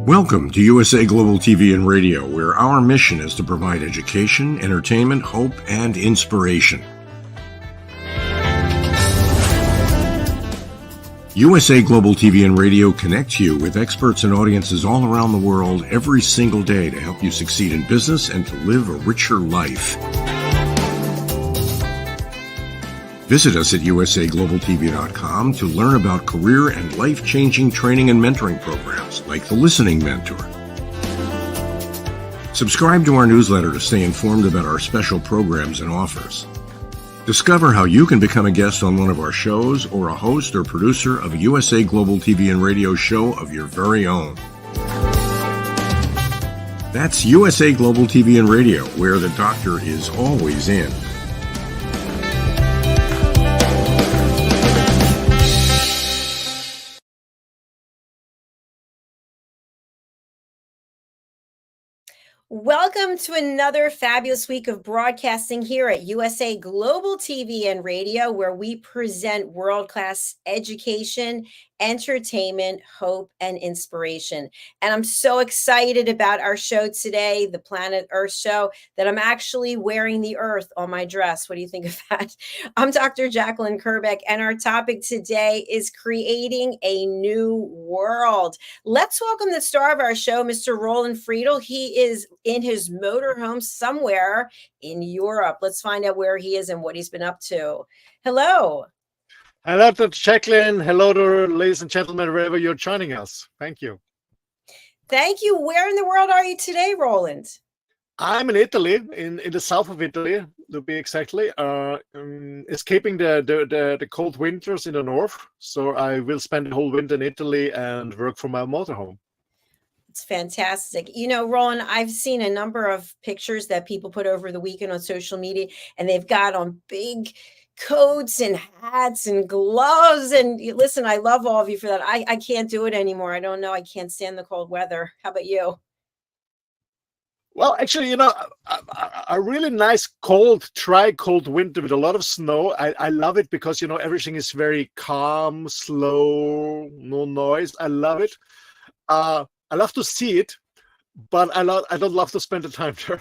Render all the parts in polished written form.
Welcome to USA Global TV and Radio, where our mission is to provide education, entertainment, hope, and inspiration. USA Global TV and Radio connects you with experts and audiences all around the world every single day to help you succeed in business and to live a richer life. Visit us at usaglobaltv.com to learn about career and life-changing training and mentoring programs like the Listening Mentor. Subscribe to our newsletter to stay informed about our special programs and offers. Discover how you can become a guest on one of our shows or a host or producer of a USA Global TV and Radio show of your very own. That's USA Global TV and Radio, where the doctor is always in. Welcome to another fabulous week of broadcasting here at USA Global TV and Radio, where we present world-class education, entertainment, hope, and inspiration. And I'm so excited about our show today, the Planet Earth show, that I'm actually wearing the Earth on my dress. What do you think of that? I'm Dr. JACALYN KERBECK, and our topic today is creating a new world. Let's welcome the star of our show, Mr. Roland Friedl. He is in his motorhome somewhere in Europe. Let's find out where he is and what he's been up to. Hello. Hello to JACALYN. Hello to ladies and gentlemen, wherever you're joining us. Thank you. Thank you. Where in the world are you today, Roland? I'm in Italy, in the south of Italy, to be exactly, escaping the cold winters in the north. So I will spend the whole winter in Italy and work from my motorhome. It's fantastic. You know, Roland, I've seen a number of pictures that people put over the weekend on social media, and they've got on big coats and hats and gloves. And listen, I love all of you for that. I can't do it anymore. I don't know. I can't stand the cold weather. How about you? Well, actually, you know, a really nice dry cold winter with a lot of snow. I love it because, you know, everything is very calm, slow, no noise. I love it. I love to see it, but I don't love to spend the time there.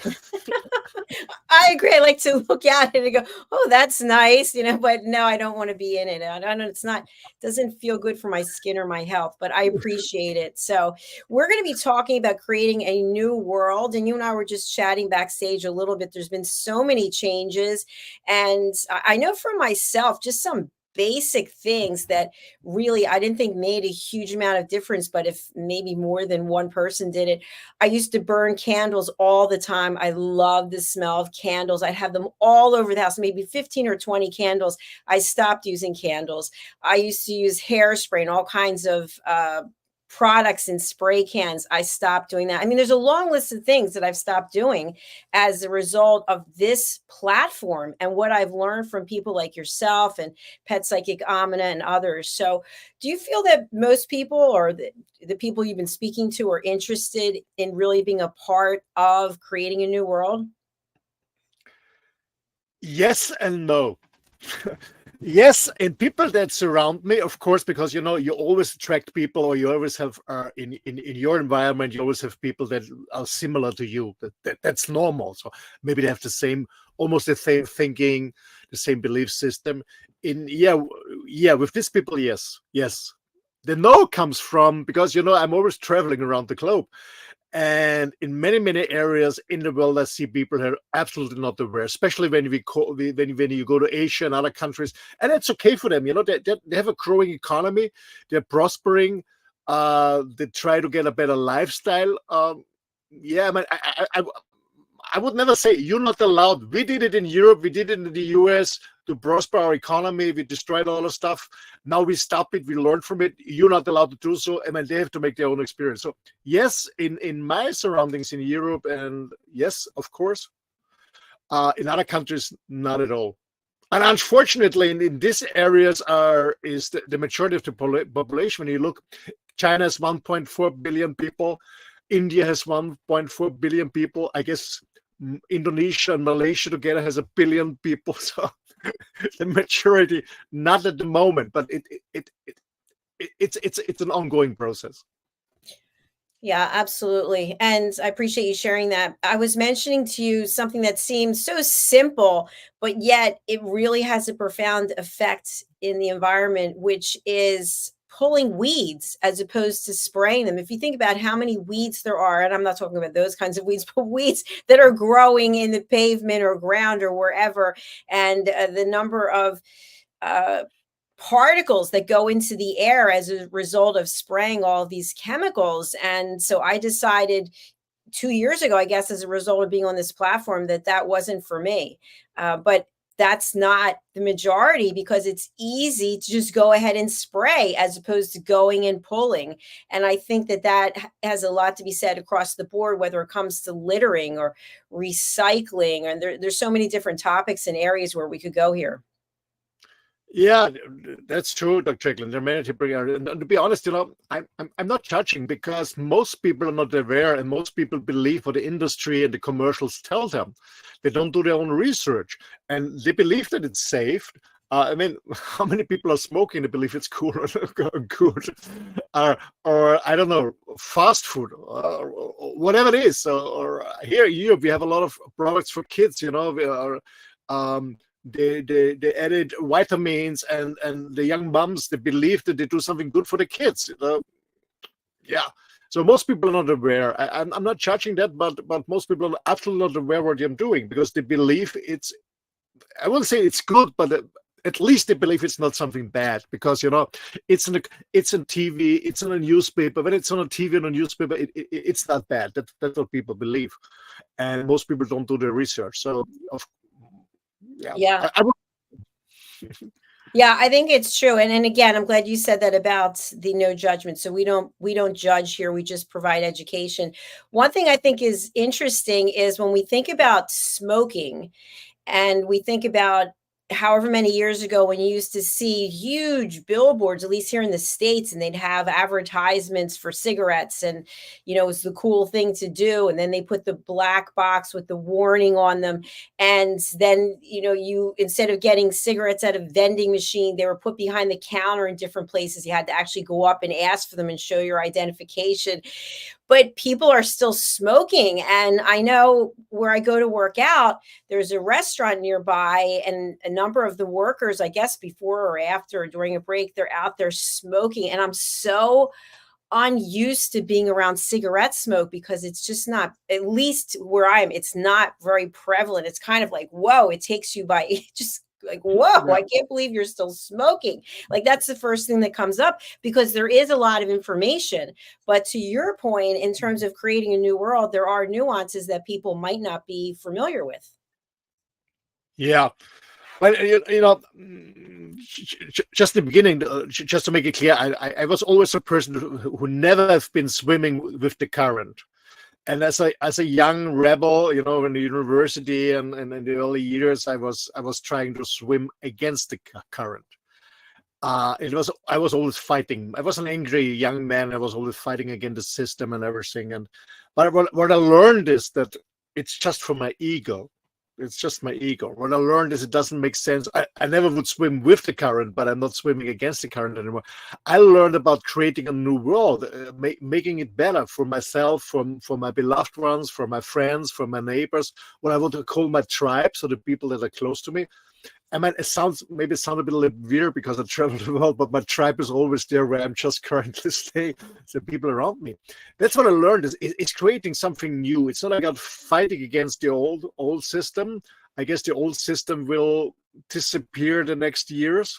I agree. I like to look at it and go, oh, that's nice, you know, but no, I don't want to be in it. I don't know. Doesn't feel good for my skin or my health, but I appreciate it. So we're going to be talking about creating a new world. And you and I were just chatting backstage a little bit. There's been so many changes. And I know for myself, just some basic things that really I didn't think made a huge amount of difference, but if maybe more than one person did it. I used to burn candles all the time. I love the smell of candles. I'd have them all over the house, maybe 15 or 20 candles. I stopped using candles. I used to use hairspray and all kinds of products and spray cans. I stopped doing that. I mean, there's a long list of things that I've stopped doing as a result of this platform and what I've learned from people like yourself and Pet Psychic Amina and others. So do you feel that most people or the people you've been speaking to are interested in really being a part of creating a new world? Yes and no. Yes, and people that surround me, of course, because, you know, you always attract people, or you always have in your environment, you always have people that are similar to you. That's normal. So maybe they have almost the same thinking, the same belief system. With these people, yes. The no comes from, because, you know, I'm always traveling around the globe. And in many, many areas in the world, I see people who are absolutely not aware, especially when you go to Asia and other countries. And it's okay for them. You know, they have a growing economy. They're prospering. They try to get a better lifestyle. I mean, I would never say you're not allowed. We did it in Europe. We did it in the US to prosper our economy. We destroyed all the stuff. Now we stop it. We learn from it. You're not allowed to do so. I mean, they have to make their own experience. So yes, in my surroundings in Europe, and yes, of course, in other countries, not at all. And unfortunately, in these areas is the majority of the population. When you look, China has 1.4 billion people. India has 1.4 billion people. I guess Indonesia and Malaysia together has 1 billion people. So the majority, not at the moment, but it's an ongoing process. Yeah, absolutely. And I appreciate you sharing that. I was mentioning to you something that seems so simple, but yet it really has a profound effect in the environment, which is pulling weeds as opposed to spraying them. If you think about how many weeds there are, and I'm not talking about those kinds of weeds, but weeds that are growing in the pavement or ground or wherever, and the number of uh, particles that go into the air as a result of spraying all these chemicals. And so I decided 2 years ago, I guess, as a result of being on this platform, that that wasn't for me. But that's not the majority, because it's easy to just go ahead and spray as opposed to going and pulling. And I think that has a lot to be said across the board, whether it comes to littering or recycling. And there's so many different topics and areas where we could go here. Yeah, that's true, Dr. JACALYN. There are many to bring out. And to be honest, I'm not judging, because most people are not aware, and most people believe what the industry and the commercials tell them. They don't do their own research, and they believe that it's safe. I mean, how many people are smoking? They believe it's cool or good, or I don't know, fast food, or whatever it is. Or here in Europe, we have a lot of products for kids. They added vitamins, and the young moms, they believe that they do something good for the kids. Yeah. So most people are not aware. I'm not judging that, but most people are absolutely not aware what I'm doing, because they believe it's, I won't say it's good, but at least they believe it's not something bad, because it's on TV, it's on a newspaper. When it's on a TV and a newspaper, it's not bad. That's what people believe, and most people don't do the research. So yeah, Yeah. I would. Yeah, I think it's true. And again, I'm glad you said that about the no judgment. So we don't judge here. We just provide education. One thing I think is interesting is when we think about smoking, and we think about however many years ago when you used to see huge billboards, at least here in the States, and they'd have advertisements for cigarettes, and it was the cool thing to do. And then they put the black box with the warning on them. And then, you, instead of getting cigarettes at a vending machine, they were put behind the counter in different places. You had to actually go up and ask for them and show your identification. But people are still smoking. And I know where I go to work out, there's a restaurant nearby, and a number of the workers, I guess before or after or during a break, they're out there smoking. And I'm so unused to being around cigarette smoke, because it's just not, at least where I am, it's not very prevalent. It's kind of like, whoa, it takes you by just like, whoa, Yeah. I can't believe you're still smoking. Like, that's the first thing that comes up, because there is a lot of information. But to your point, in terms of creating a new world, there are nuances that people might not be familiar with. Yeah. Well, just the beginning, just to make it clear, I was always a person who never have been swimming with the current. And as a young rebel, in the university and in the early years, I was trying to swim against the current. I was always fighting. I was an angry young man. I was always fighting against the system and everything. But what I learned is that it's just for my ego. It's just my ego. What I learned is it doesn't make sense. I never would swim with the current, but I'm not swimming against the current anymore. I learned about creating a new world, making it better for myself, for my beloved ones, for my friends, for my neighbors, what I want to call my tribe, so the people that are close to me. I mean, it sounds a bit weird because I travel the world, but my tribe is always there where I'm just currently staying, the people around me. That's what I learned, is it's creating something new. It's not about fighting against the old system. I guess the old system will disappear the next years.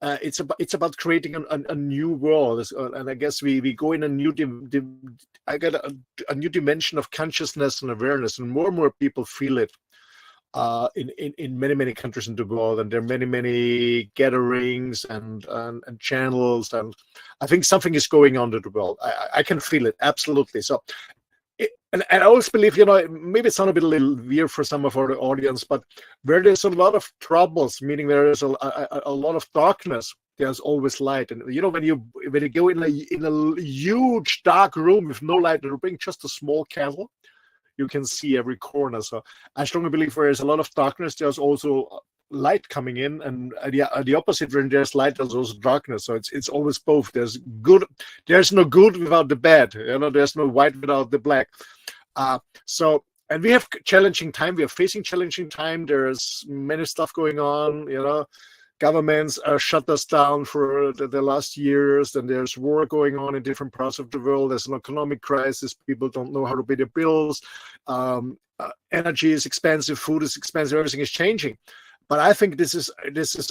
It's about creating a new world, and I guess we go in a new I got a new dimension of consciousness and awareness, and more people feel it. In many countries in the world, and there are many gatherings and channels, and I think something is going on in the world. I can feel it, absolutely. So, and I always believe, maybe it sounds a bit a little weird for some of our audience, but where there's a lot of troubles, meaning there is a lot of darkness, there's always light. And when you go in a huge dark room with no light, you bring just a small candle, you can see every corner. So I strongly believe where there's a lot of darkness, there's also light coming in, and the opposite, when there's light, there's also darkness. So it's always both. There's no good without the bad. There's no white without the black. And we have challenging time. We are facing challenging time. There's many stuff going on. Governments shut us down for the last years, and there's war going on in different parts of the world. There's an economic crisis. People don't know how to pay their bills. Energy is expensive. Food is expensive. Everything is changing. But I think this is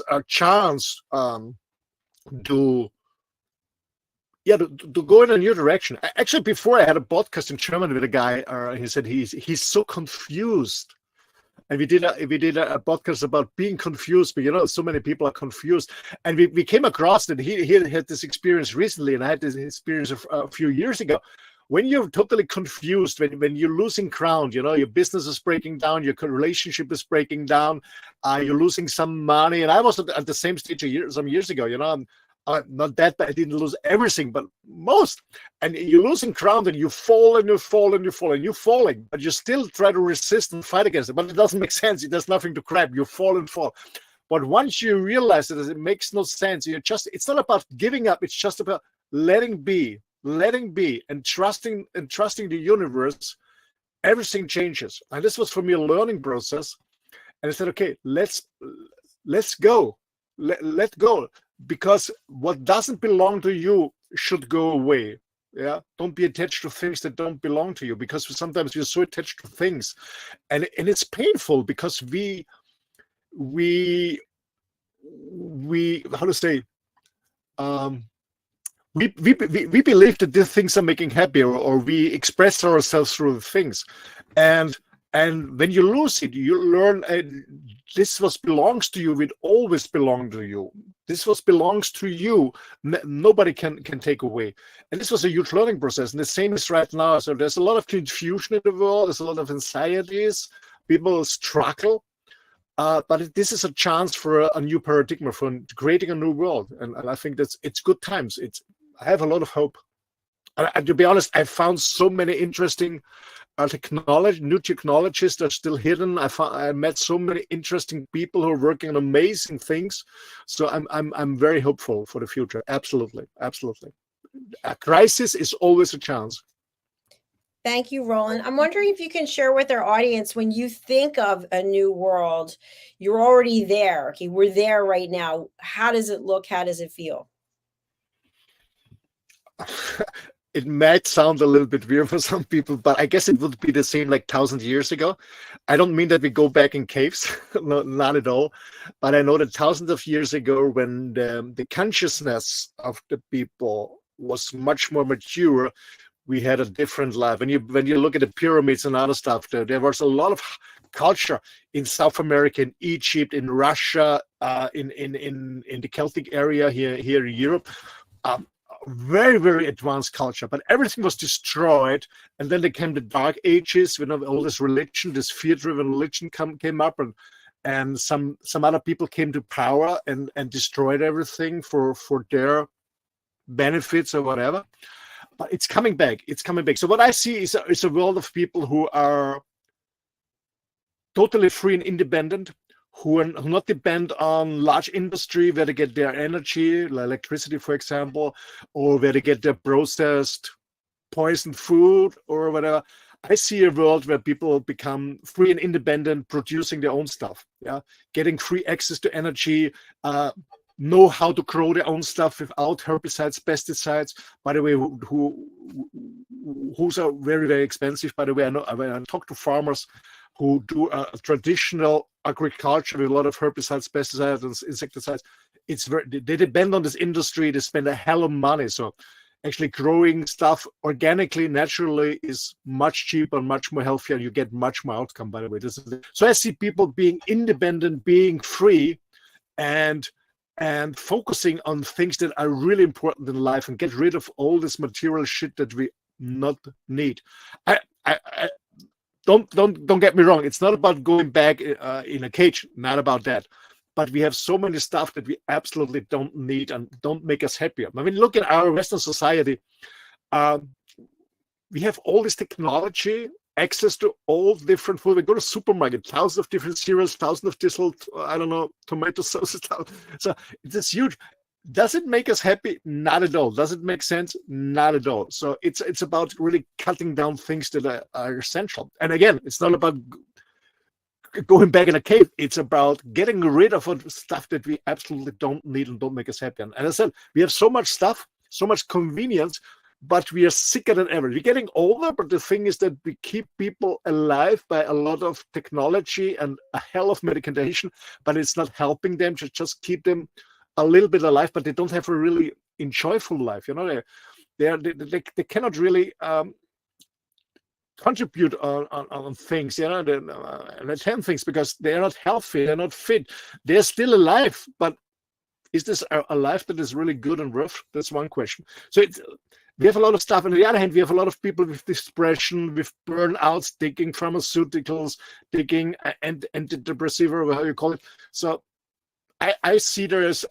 a chance to go in a new direction. Actually, before, I had a podcast in German with a guy. He said he's so confused. And we did a podcast about being confused, but so many people are confused. And we came across that he had this experience recently, and I had this experience a few years ago. When you're totally confused, when you're losing ground, your business is breaking down, your relationship is breaking down, you're losing some money. And I was at the same stage some years ago, not that bad. I didn't lose everything, but most. And you're losing ground, and you fall and you fall and you fall and you're falling, but you still try to resist and fight against it. But it doesn't make sense. It does nothing to grab. You fall and fall. But once you realize that it makes no sense, it's not about giving up. It's just about letting be, and trusting the universe. Everything changes. And this was for me a learning process. And I said, okay, let's go. Let go. Because what doesn't belong to you should go away. Don't be attached to things that don't belong to you, because sometimes we're so attached to things, and it's painful, because we how to say, we believe that these things are making happy, or we express ourselves through the things, and when you lose it, you learn this what belongs to you will always belong to you. This what belongs to you, nobody can take away. And this was a huge learning process. And the same is right now. So there's a lot of confusion in the world. There's a lot of anxieties. People struggle. But this is a chance for a new paradigm, for creating a new world. And I think it's good times. I have a lot of hope. And to be honest, I found so many interesting new technologies that are still hidden. I met so many interesting people who are working on amazing things. So I'm very hopeful for the future. Absolutely. A crisis is always a chance. Thank you, Roland. I'm wondering if you can share with our audience, when you think of a new world, you're already there. Okay, we're there right now. How does it look? How does it feel? It might sound a little bit weird for some people, but I guess it would be the same like 1,000 years ago. I don't mean that we go back in caves, no, not at all. But I know that thousands of years ago, when the consciousness of the people was much more mature, we had a different life. When you look at the pyramids and other stuff, there was a lot of culture in South America, in Egypt, in Russia, in the Celtic area here in Europe. Very, very advanced culture, but everything was destroyed. And then there came the Dark Ages, when all this religion, this fear-driven religion came up, and some other people came to power and destroyed everything for their benefits or whatever. But it's coming back. So what I see is a world of people who are totally free and independent, who not depend on large industry where they get their energy, like electricity, for example, or where they get their processed poisoned food or whatever. I see a world where people become free and independent, producing their own stuff, getting free access to energy, know how to grow their own stuff without herbicides, pesticides. By the way, who's are very, very expensive. By the way, I know when I talk to farmers who do a traditional agriculture with a lot of herbicides, pesticides, and insecticides, they depend on this industry. They spend a hell of money. So actually growing stuff organically, naturally is much cheaper, much more healthier. You get much more outcome, by the way. So I see people being independent, being free, and focusing on things that are really important in life, and get rid of all this material shit that we not need. Don't get me wrong. It's not about going back in a cage. Not about that. But we have so many stuff that we absolutely don't need and don't make us happier. I mean, look at our Western society. We have all this technology, access to all different food. We go to supermarket, thousands of different cereals, thousands of distilled, I don't know, tomato sauces. So it's huge. Does it make us happy? Not at all. Does it make sense? Not at all. So it's about really cutting down things that are essential. And again, it's not about going back in a cave. It's about getting rid of stuff that we absolutely don't need and don't make us happy. And as I said, we have so much stuff, so much convenience, but we are sicker than ever. We're getting older, but the thing is that we keep people alive by a lot of technology and a hell of medication, but it's not helping them to just keep them a little bit alive, but they don't have a really enjoyable life. They cannot really contribute on things, and attend things because they're not healthy, they're not fit, they're still alive, but is this a life that is really good and worth? That's one question. So we have a lot of stuff. On the other hand, we have a lot of people with depression, with burnouts, taking pharmaceuticals, taking antidepressive, or how you call it. So I see there is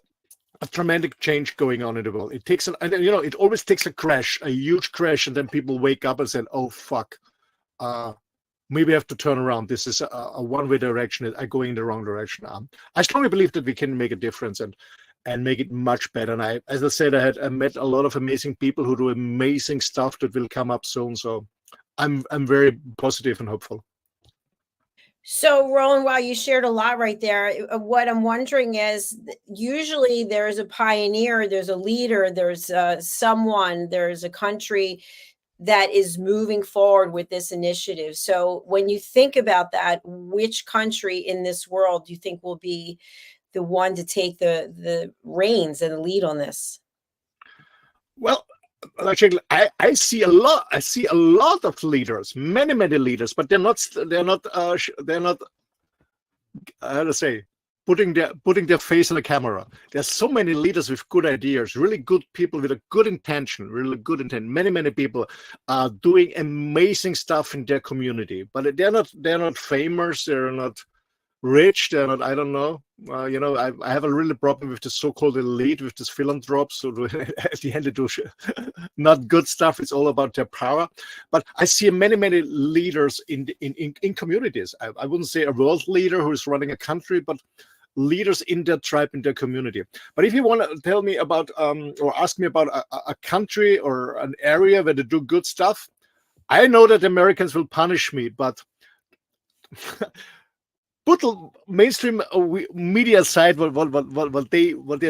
a dramatic change going on in the world. It takes it always takes a crash, a huge crash, and then people wake up and say, "Oh fuck, maybe I have to turn around. This is a one-way direction. I'm going in the wrong direction." I strongly believe that we can make a difference and make it much better. And as I said, I met a lot of amazing people who do amazing stuff that will come up soon. So I'm very positive and hopeful. So, Roland, while you shared a lot right there, what I'm wondering is usually there's a pioneer, there's a leader, there's someone, there's a country that is moving forward with this initiative. So when you think about that, which country in this world do you think will be the one to take the reins and the lead on this? Well, actually, I see a lot. I see a lot of leaders, many leaders, but they're not. How to say, putting their face on the camera. There's so many leaders with good ideas, really good people with a good intention, Many people are doing amazing stuff in their community, but they're not famous. They're not rich. They're not. I don't know. I have a really problem with the so-called elite, with this philanthropes. So at the end, they do not good stuff. It's all about their power. But I see many leaders in communities. I wouldn't say a world leader who is running a country, but leaders in their tribe, in their community. But if you want to tell me about or ask me about a country or an area where they do good stuff, I know that Americans will punish me, but put mainstream media aside, what their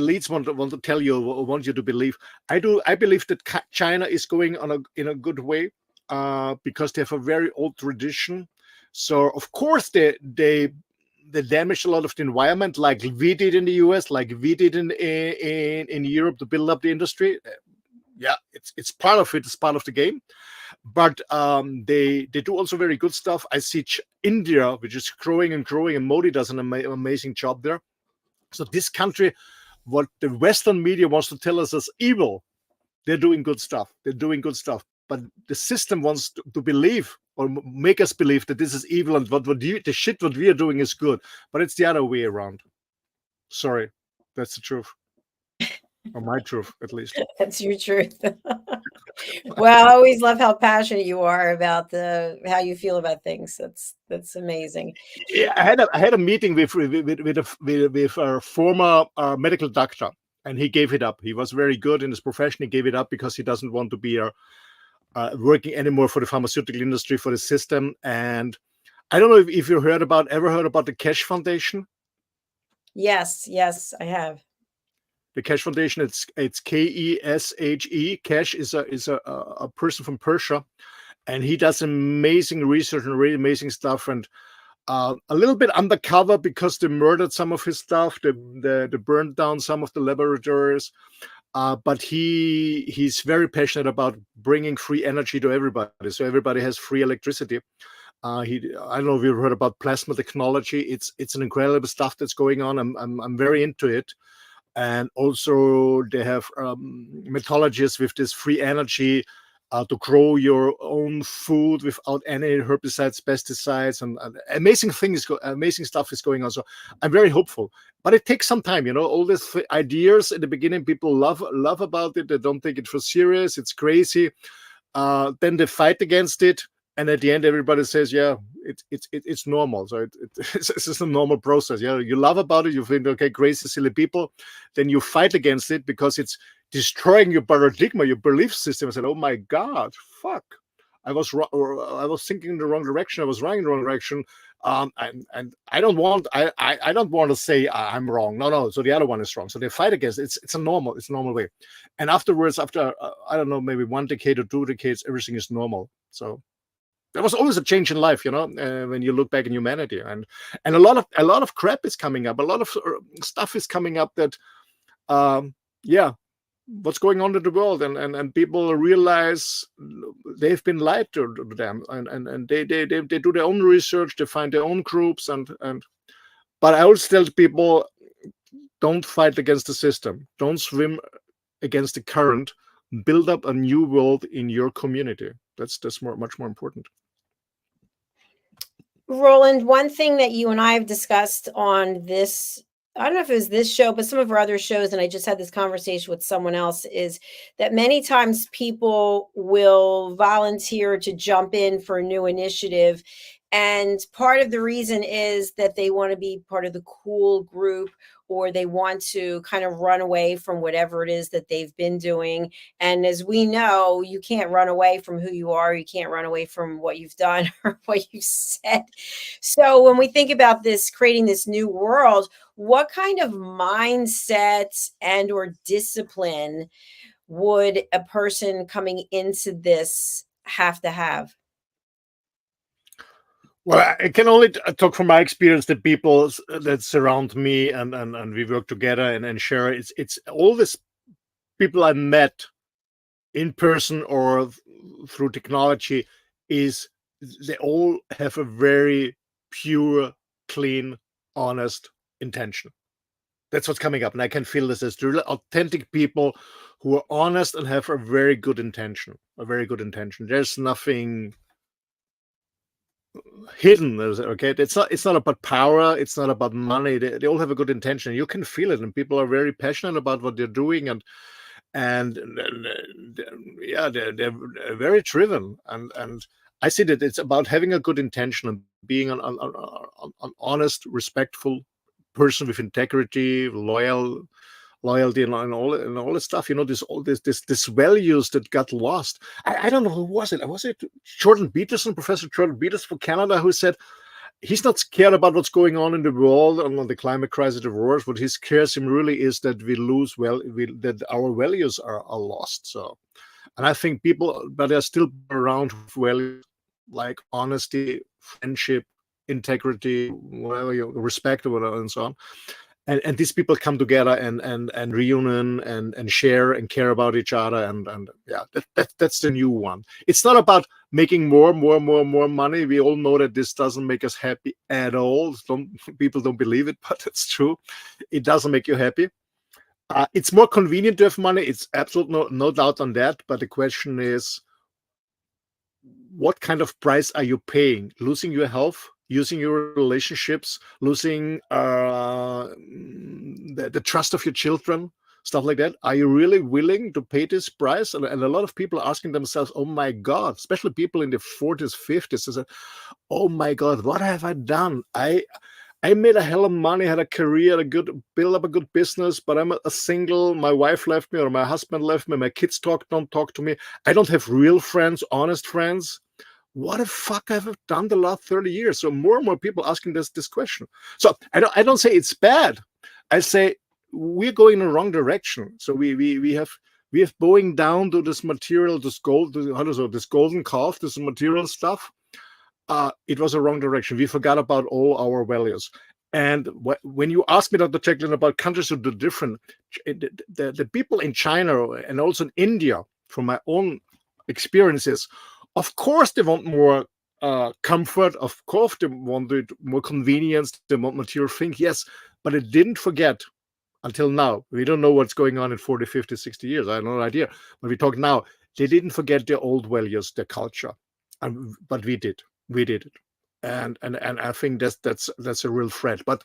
elites want to tell you or want you to believe. I believe that China is going in a good way because they have a very old tradition. So of course they damage a lot of the environment, like we did in the US, like we did in Europe to build up the industry. Yeah, it's part of it. It's part of the game. But they do also very good stuff. I see India, which is growing, and Modi does an amazing job there. So this country, what the Western media wants to tell us as evil, they're doing good stuff. But the system wants to believe or make us believe that this is evil and the shit what we are doing is good. But it's the other way around. Sorry, that's the truth. Or my truth, at least. That's your truth. Well, I always love how passionate you are about how you feel about things. That's amazing. Yeah, I had a meeting with a former medical doctor, and he gave it up. He was very good in his profession. He gave it up because he doesn't want to be working anymore for the pharmaceutical industry, for the system. And I don't know if you ever heard about the Cash Foundation. Yes, I have. The Cash Foundation, it's KESHE. Cash is a person from Persia, and he does amazing research and really amazing stuff. And a little bit undercover because they murdered some of his stuff. They burned down some of the laboratories. But he's very passionate about bringing free energy to everybody, so everybody has free electricity. I don't know if you've heard about plasma technology. It's an incredible stuff that's going on. I'm very into it. And also they have methodologies with this free energy to grow your own food without any herbicides, pesticides, and amazing stuff is going on. So I'm very hopeful, but it takes some time. All these ideas in the beginning, people love about it. They don't take it for serious. It's crazy. Then they fight against it. And at the end, everybody says, yeah, it's normal. So it's just a normal process. Yeah, you love about it. You think, okay, crazy, silly people. Then you fight against it because it's destroying your paradigm, your belief system. I said, oh my God, fuck. I was thinking in the wrong direction. I was running in the wrong direction. And I don't want to say I'm wrong. No. So the other one is wrong. So they fight against it. It's a normal way. And afterwards, after I don't know, maybe 1 decade or 2 decades, everything is normal. So there was always a change in life, when you look back in humanity, and a lot of crap is coming up. A lot of stuff is coming up that, what's going on in the world, and people realize they've been lied to them, and they do their own research, they find their own groups, but I always tell people, don't fight against the system, don't swim against the current, build up a new world in your community. That's much more important. Roland, one thing that you and I have discussed on this, I don't know if it was this show, but some of our other shows, and I just had this conversation with someone else, is that many times people will volunteer to jump in for a new initiative. And part of the reason is that they want to be part of the cool group, or they want to kind of run away from whatever it is that they've been doing. And as we know, you can't run away from who you are. You can't run away from what you've done or what you've said. So when we think about this, creating this new world, what kind of mindset and or discipline would a person coming into this have to have? Well, I can only talk from my experience. The people that surround me and we work together and share. It's all these people I met in person or through technology. Is they all have a very pure, clean, honest intention. That's what's coming up, and I can feel this as really authentic people who are honest and have a very good intention. There's nothing hidden. Okay, it's not about power, it's not about money. They all have a good intention. You can feel it, and people are very passionate about what they're doing, and yeah, they're very driven, and I see that it's about having a good intention and being an honest, respectful person with integrity, loyalty, and all this stuff. This values that got lost. I don't know who was it. Was it Jordan Peterson, Professor Jordan Peterson from Canada, who said he's not scared about what's going on in the world and on the climate crisis, the wars. What he scares him really is that we lose that our values are lost. So, and I think people, but they're still around values like honesty, friendship, integrity, whatever, respect, or whatever, and so on. And these people come together and reunion and share and care about each other, and yeah, that's the new one. It's not about making more money. We all know that this doesn't make us happy at all. People don't believe it, but it's true. It doesn't make you happy. It's more convenient to have money. It's absolutely no doubt on that. But the question is, what kind of price are you paying? Losing your health, using your relationships, losing the trust of your children, stuff like that. Are you really willing to pay this price? And a lot of people are asking themselves, oh my God, especially people in the 40s, 50s, they say, oh my God, what have I done? I made a hell of money, had a career, build up a good business, but I'm a single. My wife left me, or my husband left me. My kids don't talk to me. I don't have real friends, honest friends. What the fuck have I done the last 30 years? So more and more people asking this question. So I don't say it's bad. I say we're going in the wrong direction. So we have bowing down to this material, this golden calf, this material stuff. It was a wrong direction. We forgot about all our values. And when you ask me, Dr. JACALYN, about countries who do different, the people in China and also in India, from my own experiences, of course they want more comfort. Of course they wanted more convenience. They want material things, yes. But they didn't forget until now. We don't know what's going on in 40, 50, 60 years. I have no idea. But we talk now. They didn't forget their old values, their culture. But we did. We did it. And I think that's a real threat. But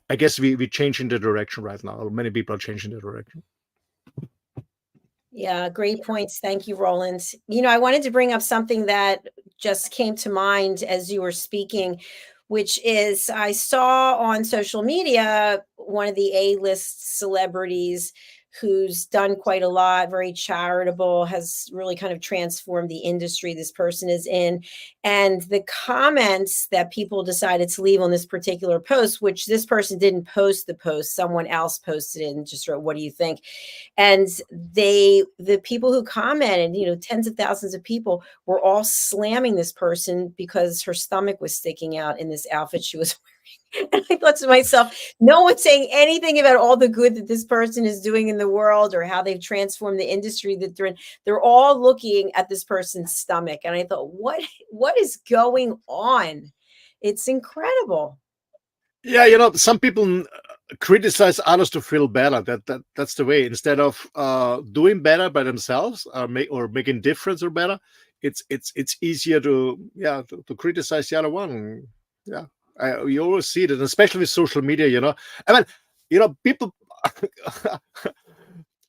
I guess we change in the direction right now. Many people are changing the direction. Yeah, great points. Thank you, Roland. I wanted to bring up something that just came to mind as you were speaking, which is I saw on social media one of the A-list celebrities who's done quite a lot, very charitable, has really kind of transformed the industry this person is in. And the comments that people decided to leave on this particular post, which this person didn't post the post, someone else posted it and just wrote, "What do you think?" And the people who commented, tens of thousands of people, were all slamming this person because her stomach was sticking out in this outfit she was wearing. And I thought to myself, no one's saying anything about all the good that this person is doing in the world or how they've transformed the industry that they're in. They're all looking at this person's stomach. And I thought, what is going on? It's incredible. Yeah, some people criticize others to feel better. That's the way. Instead of doing better by themselves or making difference or better, it's easier to criticize the other one. Yeah, you always see it, and especially with social media. I mean, people.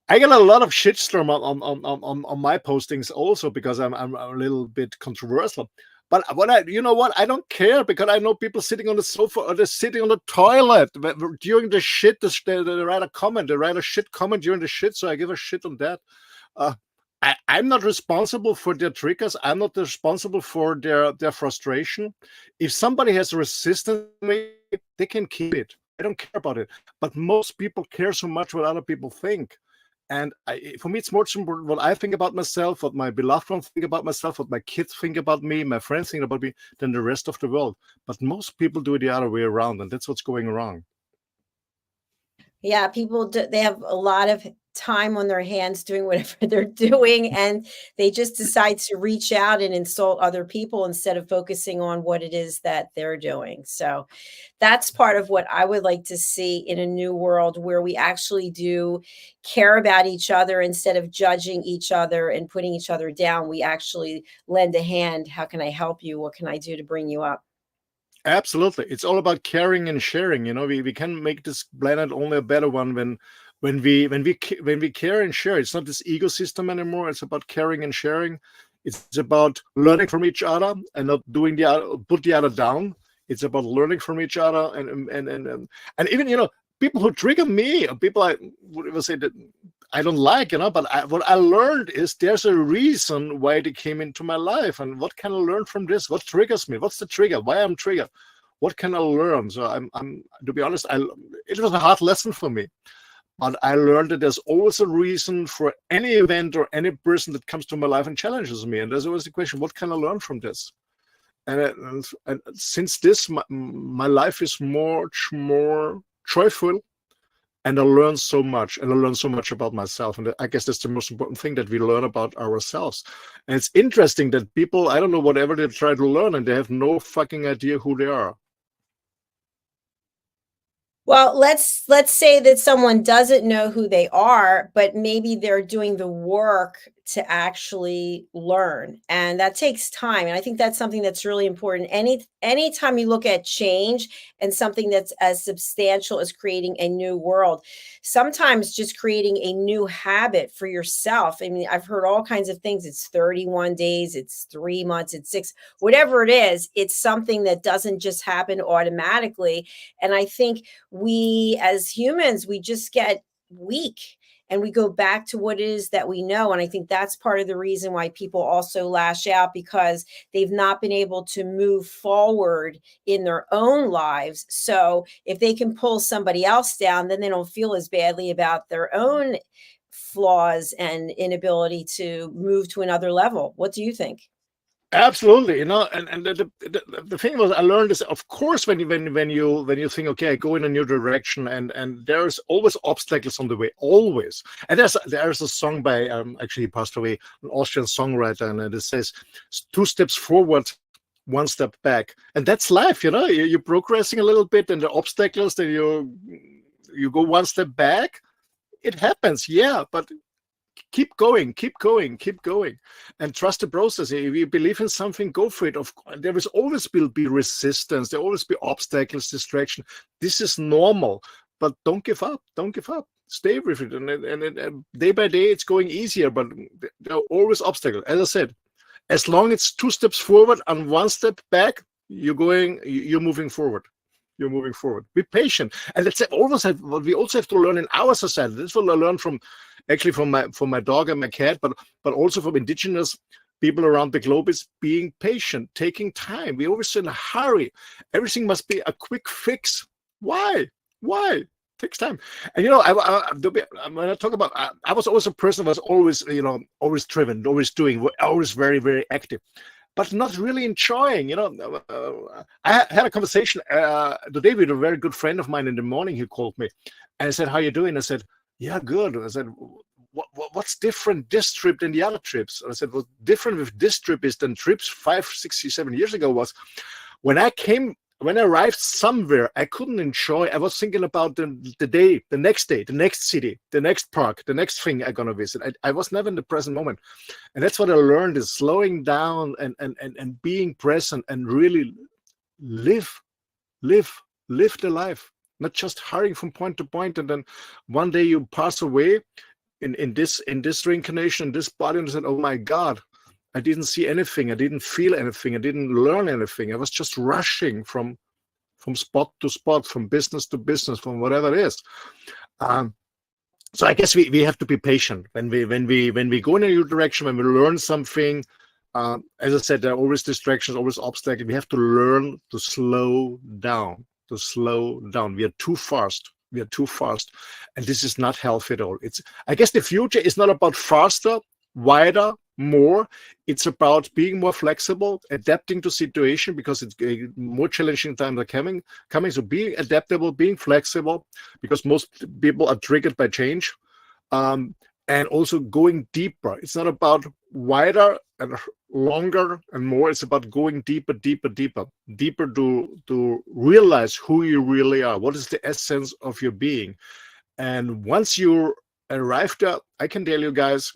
I get a lot of shitstorm on my postings also because I'm a little bit controversial. But I don't care because I know people sitting on the sofa or they're sitting on the toilet during the shit. They write a comment, they write a shit comment during the shit. So I give a shit on that. I'm not responsible for their triggers. I'm not responsible for their frustration. If somebody has resistance, they can keep it. I don't care about it. But most people care so much what other people think. And for me, it's more important what I think about myself, what my beloved ones think about myself, what my kids think about me, my friends think about me, than the rest of the world. But most people do it the other way around, and that's what's going wrong. Yeah, people they have a lot of time on their hands doing whatever they're doing, and they just decide to reach out and insult other people instead of focusing on what it is that they're doing. So that's part of what I would like to see in a new world where we actually do care about each other instead of judging each other and putting each other down. We actually lend a hand. How can I help you? What can I do to bring you up? Absolutely. It's all about caring and sharing. We can make this planet only a better one when we care and share. It's not this ego system anymore. It's about caring and sharing. It's about learning from each other and not doing put the other down. It's about learning from each other and even people who trigger me, or people I would even say that I don't like, but what I learned is there's a reason why they came into my life, and what can I learn from this? What triggers me? What's the trigger? Why I'm triggered? What can I learn? So I'm to be honest, it was a hard lesson for me, but I learned that there's always a reason for any event or any person that comes to my life and challenges me, and there's always the question, what can I learn from this? And since this, my life is much more joyful. And I learn so much, and I learn so much about myself. And I guess that's the most important thing, that we learn about ourselves. And it's interesting that people, I don't know, whatever they try to learn, and they have no fucking idea who they are. Well, let's say that someone doesn't know who they are, but maybe they're doing the work to actually learn, and that takes time. And I think that's something that's really important. Anytime you look at change and something that's as substantial as creating a new world, sometimes just creating a new habit for yourself. I mean, I've heard all kinds of things. It's 31 days, it's 3 months, it's 6, whatever it is. It's something that doesn't just happen automatically. And I think we as humans, we just get weak and we go back to what it is that we know. And I think that's part of the reason why people also lash out, because they've not been able to move forward in their own lives. So if they can pull somebody else down, then they don't feel as badly about their own flaws and inability to move to another level. What do you think? Absolutely, and the thing was, I learned is, of course, when you think, okay, I go in a new direction, and there's always obstacles on the way, always. And there's a song by actually he passed away, an Austrian songwriter, and it says 2 steps forward, 1 step back, and that's life. You're progressing a little bit, and the obstacles, then you go 1 step back. It happens, yeah, but keep going, and trust the process. If you believe in something, go for it. There will always be resistance, there will always be obstacles, distraction. This is normal, but don't give up. Stay with it, and day by day it's going easier, but there are always obstacles. As I said, as long as it's 2 steps forward and 1 step back, you're moving forward. You're moving forward. Be patient, and that's what we also have to learn in our society. This is what I learned from my dog and my cat, but also from indigenous people around the globe, is being patient, taking time. We always in a hurry. Everything must be a quick fix. Why? It takes time. And when I talk about, I was always a person who was always, always driven, always doing, always very, very active, but not really enjoying. I had a conversation today with a very good friend of mine. In the morning, he called me and I said, "How you doing?" I said, "Yeah, good." I said, what's different this trip than the other trips? I said, what's different with this trip is than trips 5, 6, 7 years ago was when I arrived somewhere, I couldn't enjoy. I was thinking about the next day, the next city, the next park, the next thing I'm going to visit. I was never in the present moment. And that's what I learned, is slowing down and being present and really live the life, not just hurrying from point to point. And then one day you pass away in this reincarnation, in this body, and said, "Oh my God, I didn't see anything, I didn't feel anything, I didn't learn anything. I was just rushing from spot to spot, from business to business, from whatever it is." So I guess we have to be patient when we go in a new direction, when we learn something. As I said, there are always distractions, always obstacles. We have to learn to slow down. We are too fast. And this is not healthy at all. I guess the future is not about faster, wider, more. It's about being more flexible, adapting to situation, because it's a more challenging times are coming. So being adaptable, being flexible, because most people are triggered by change. And also going deeper. It's not about wider and longer and more. It's about going deeper to realize who you really are. What is the essence of your being? And once you arrive there, I can tell you guys,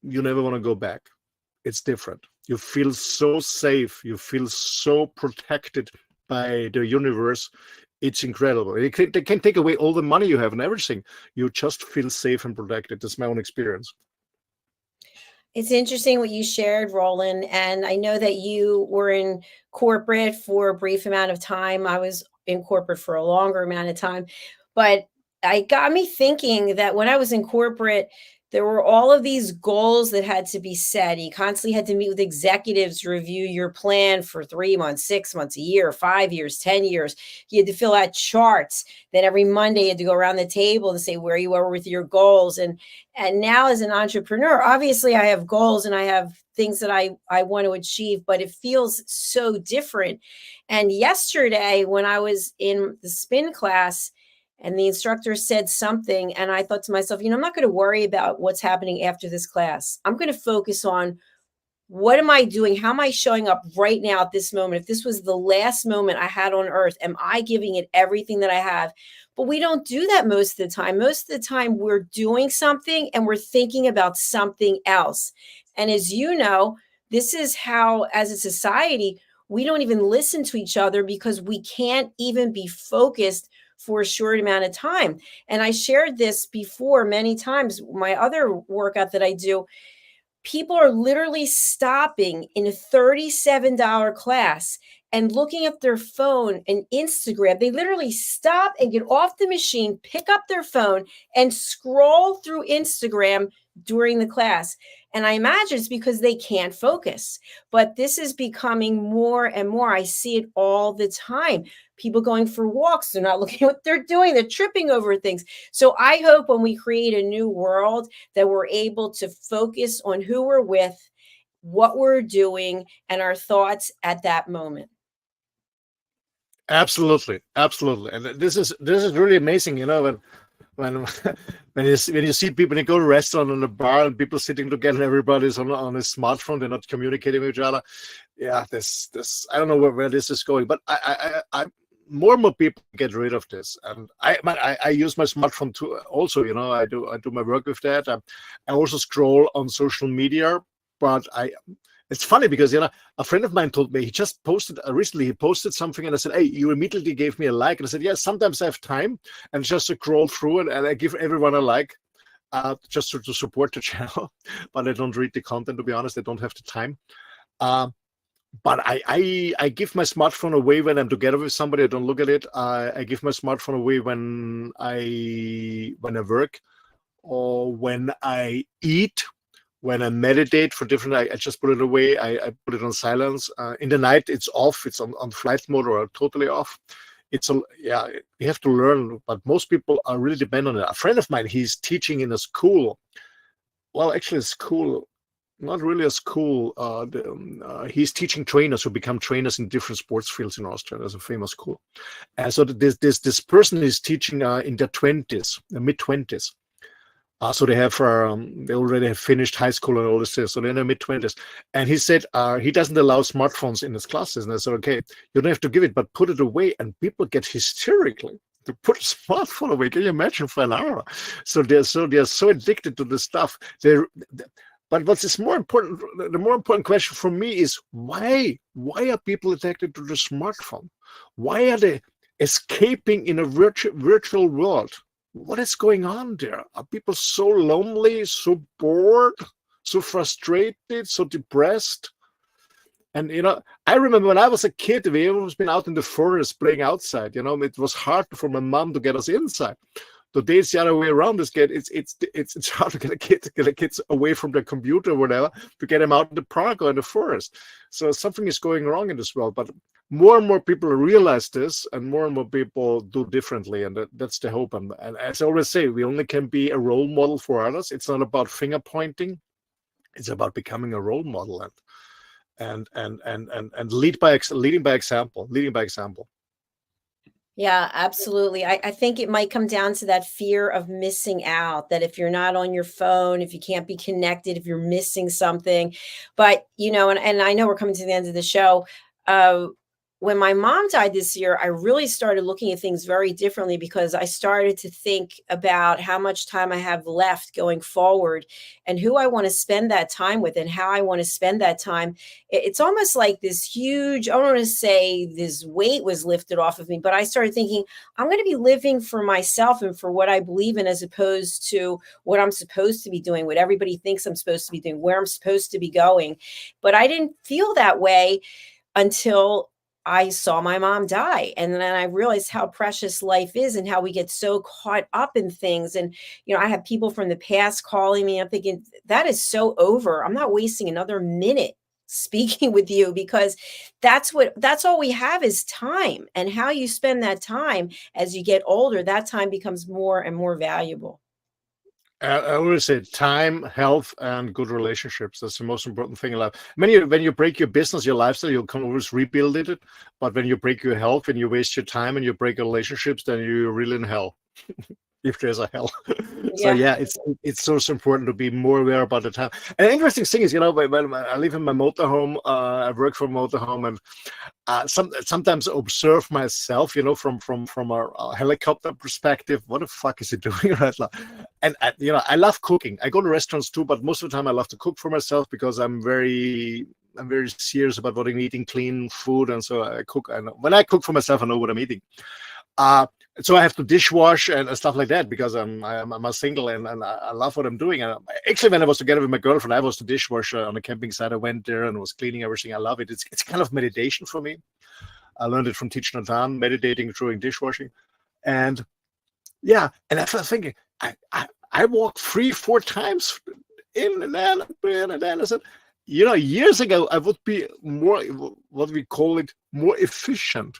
you never want to go back. It's different. You feel so safe. You feel so protected by the universe. It's incredible. They can take away all the money you have and everything. You just feel safe and protected. That's my own experience. It's interesting what you shared, Roland. And I know that you were in corporate for a brief amount of time. I was in corporate for a longer amount of time. But it got me thinking that when I was in corporate, there were all of these goals that had to be set. You constantly had to meet with executives, review your plan for 3 months, 6 months, a year, 5 years, 10 years. You had to fill out charts. Then every Monday you had to go around the table and say where you were with your goals. And now as an entrepreneur, obviously I have goals and I have things that I want to achieve, but it feels so different. And yesterday when I was in the spin class, and the instructor said something, and I thought to myself, I'm not going to worry about what's happening after this class. I'm going to focus on what am I doing? How am I showing up right now at this moment? If this was the last moment I had on earth, am I giving it everything that I have? But we don't do that most of the time. Most of the time we're doing something and we're thinking about something else. And as you know, this is how, as a society, we don't even listen to each other because we can't even be focused for a short amount of time. And I shared this before many times, my other workout that I do, people are literally stopping in a $37 class and looking at their phone and Instagram. They literally stop and get off the machine, pick up their phone and scroll through Instagram during the class. And I imagine it's because they can't focus. But this is becoming more and more. I see it all the time. People going for walks, they're not looking at what they're doing. They're tripping over things. So I hope when we create a new world that we're able to focus on who we're with, what we're doing, and our thoughts at that moment. Absolutely. And this is really amazing, when you see people, they go to a restaurant and a bar and people sitting together, everybody's on a smartphone, they're not communicating with each other. Yeah, this I don't know where this is going, but I more and more people get rid of this. And I use my smartphone too also, I do my work with that. I also scroll on social media, but it's funny because, a friend of mine told me, he just posted recently, he posted something and I said, "Hey, you immediately gave me a like." And I said, "Yeah, sometimes I have time and just scroll through and I give everyone a like." just to support the channel, but I don't read the content, to be honest. I don't have the time. But I give my smartphone away when I'm together with somebody. I don't look at it. I give my smartphone away when I work, or when I eat, when I meditate for different. I just put it away. I put it on silence. In the night, it's off. It's on flight mode or totally off. Yeah, you have to learn, but most people are really dependent on it. A friend of mine, he's teaching in a school. Well, actually, a school. Not really a school. He's teaching trainers who become trainers in different sports fields in Austria. There's a famous school. And so this person is teaching in their 20s, the mid-20s. So they already have finished high school and all this stuff. So they're in their mid-20s. And he said he doesn't allow smartphones in his classes. And I said, okay, you don't have to give it, but put it away. And people get hysterical to put a smartphone away. Can you imagine, for an hour? So they're so addicted to this stuff. But what's more important, the more important question for me is why are people addicted to the smartphone? Why are they escaping in a virtual world? What is going on there? Are people so lonely, so bored, so frustrated, so depressed? And, I remember when I was a kid, we always been out in the forest playing outside. It was hard for my mom to get us inside. Today it's the other way around. It's hard to get the kids away from their computer or whatever, to get them out in the park or in the forest. So something is going wrong in this world. But more and more people realize this, and more people do differently, and that's the hope. And as I always say, we only can be a role model for others. It's not about finger pointing; it's about becoming a role model and leading by example. Yeah, absolutely. I think it might come down to that fear of missing out, that if you're not on your phone, if you can't be connected, if you're missing something. But, and I know we're coming to the end of the show. When my mom died this year, I really started looking at things very differently, because I started to think about how much time I have left going forward and who I want to spend that time with and how I want to spend that time. It's almost like this huge, I don't want to say this weight was lifted off of me, but I started thinking I'm going to be living for myself and for what I believe in, as opposed to what I'm supposed to be doing, what everybody thinks I'm supposed to be doing, where I'm supposed to be going. But I didn't feel that way until I saw my mom die. And then I realized how precious life is and how we get so caught up in things. And, I have people from the past calling me. I'm thinking that is so over. I'm not wasting another minute speaking with you, because that's all we have is time. And how you spend that time as you get older, that time becomes more and more valuable. I always say time, health, and good relationships. That's the most important thing in life. When you break your business, your lifestyle, you can always rebuild it. But when you break your health and you waste your time and you break your relationships, then you're really in hell. If there's a hell. So yeah, it's so important to be more aware about the time. And the interesting thing is, when I live in my motorhome, I work from a motorhome, and sometimes I observe myself, from a helicopter perspective. What the fuck is he doing right now? And I love cooking. I go to restaurants too, but most of the time I love to cook for myself, because I'm very serious about what I'm eating, clean food, and so I cook. And when I cook for myself, I know what I'm eating. So I have to dishwash and stuff like that, because I'm a single, and I love what I'm doing. And actually, when I was together with my girlfriend, I was the dishwasher on a camping site. I went there and was cleaning everything. I love it. It's kind of meditation for me. I learned it from Thich Nhat Hanh, meditating during dishwashing. And yeah, and I was thinking, I walked 3-4 times in and then I said, years ago, I would be more, what we call it, more efficient.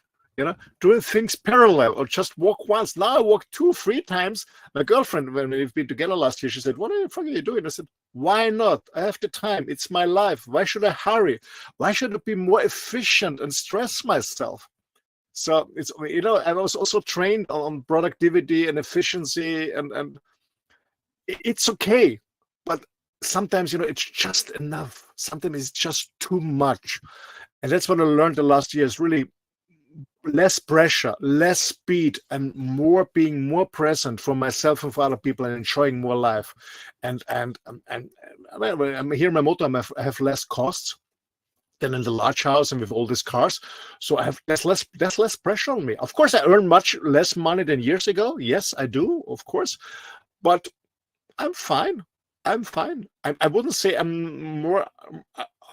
Doing things parallel, or just walk once. Now I walk 2-3 times. My girlfriend, when we've been together last year, she said, "What the fuck are you doing?" I said, "Why not? I have the time. It's my life. Why should I hurry? Why should I be more efficient and stress myself?" So it's, I was also trained on productivity and efficiency, and it's okay, but sometimes, it's just enough. Sometimes it's just too much, and that's what I learned the last year. Is really less pressure, less speed, and being more present for myself and for other people, and enjoying more life. And I'm here in my motorhome. I have less costs than in the large house and with all these cars. So there's less pressure on me. Of course, I earn much less money than years ago. Yes, I do, of course. But I'm fine. I'm fine. I wouldn't say I'm more.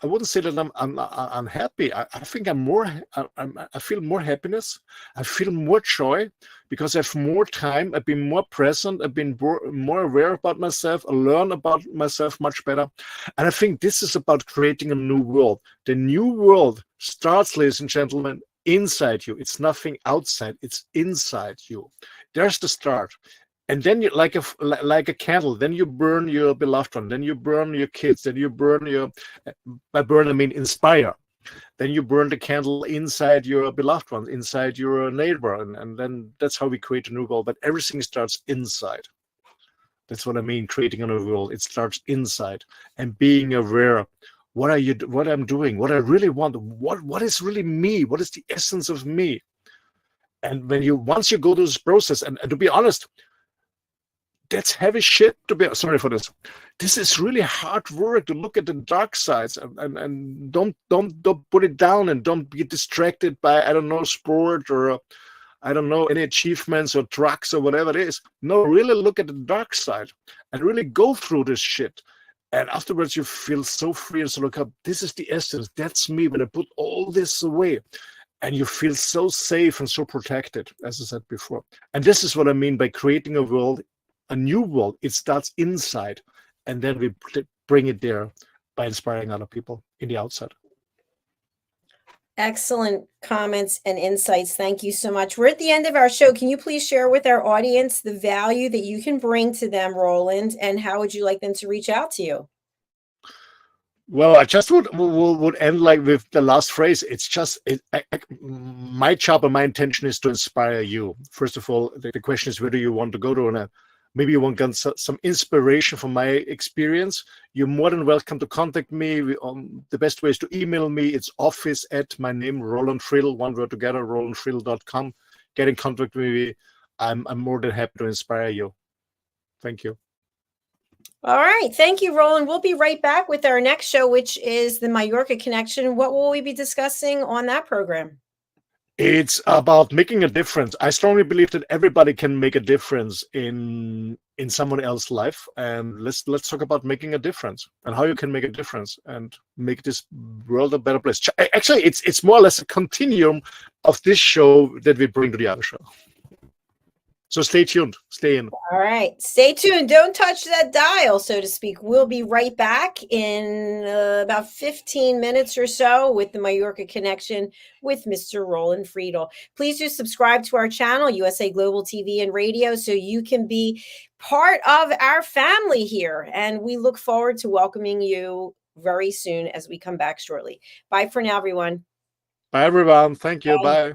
I wouldn't say that I'm unhappy. I think I feel more happiness. I feel more joy because I have more time. I've been more present. I've been more aware about myself. I learn about myself much better. And I think this is about creating a new world. The new world starts, ladies and gentlemen, inside you. It's nothing outside. It's inside you. There's the start. And then you like a candle, then you burn your beloved one, then you burn your kids, then you burn your, by burn I mean inspire, then you burn the candle inside your beloved one, inside your neighbor, and then that's how we create a new world. But everything starts inside. That's what I mean, creating a new world. It starts inside, and being aware. What I'm doing, what I really want, what is really me, what is the essence of me. And once you go through this process, and to be honest, that's heavy shit to be sorry for this. This is really hard work to look at the dark sides and don't put it down, and don't be distracted by, I don't know, sport or I don't know, any achievements or drugs or whatever it is. No, really look at the dark side and really go through this shit. And afterwards you feel so free and so look up, this is the essence, that's me when I put all this away. And you feel so safe and so protected, as I said before. And this is what I mean by creating a world, a new world. It starts inside, and then we bring it there by inspiring other people in the outside. Excellent comments and insights. Thank you so much. We're at the end of our show. Can you please share with our audience the value that you can bring to them, Roland, and how would you like them to reach out to you? Well, I just would end like with the last phrase. It's just my job and my intention is to inspire you. First of all, the question is, where do you want to go to? And maybe you want some inspiration from my experience. You're more than welcome to contact me. The best way is to email me. It's office at my name, Roland Friedl, one word together, rolandfriedl.com. Get in contact with me. I'm more than happy to inspire you. Thank you. All right. Thank you, Roland. We'll be right back with our next show, which is the Mallorca Connection. What will we be discussing on that program? It's about making a difference. I strongly believe that everybody can make a difference in someone else's life. And let's talk about making a difference and how you can make a difference and make this world a better place. Actually, it's more or less a continuum of this show that we bring to the other show. So stay tuned. Stay in. All right. Stay tuned. Don't touch that dial, so to speak. We'll be right back in about 15 minutes or so with the Mallorca Connection with Mr. Roland Friedl. Please do subscribe to our channel, USA Global TV and Radio, so you can be part of our family here. And we look forward to welcoming you very soon as we come back shortly. Bye for now, everyone. Bye, everyone. Thank you. Bye. Bye.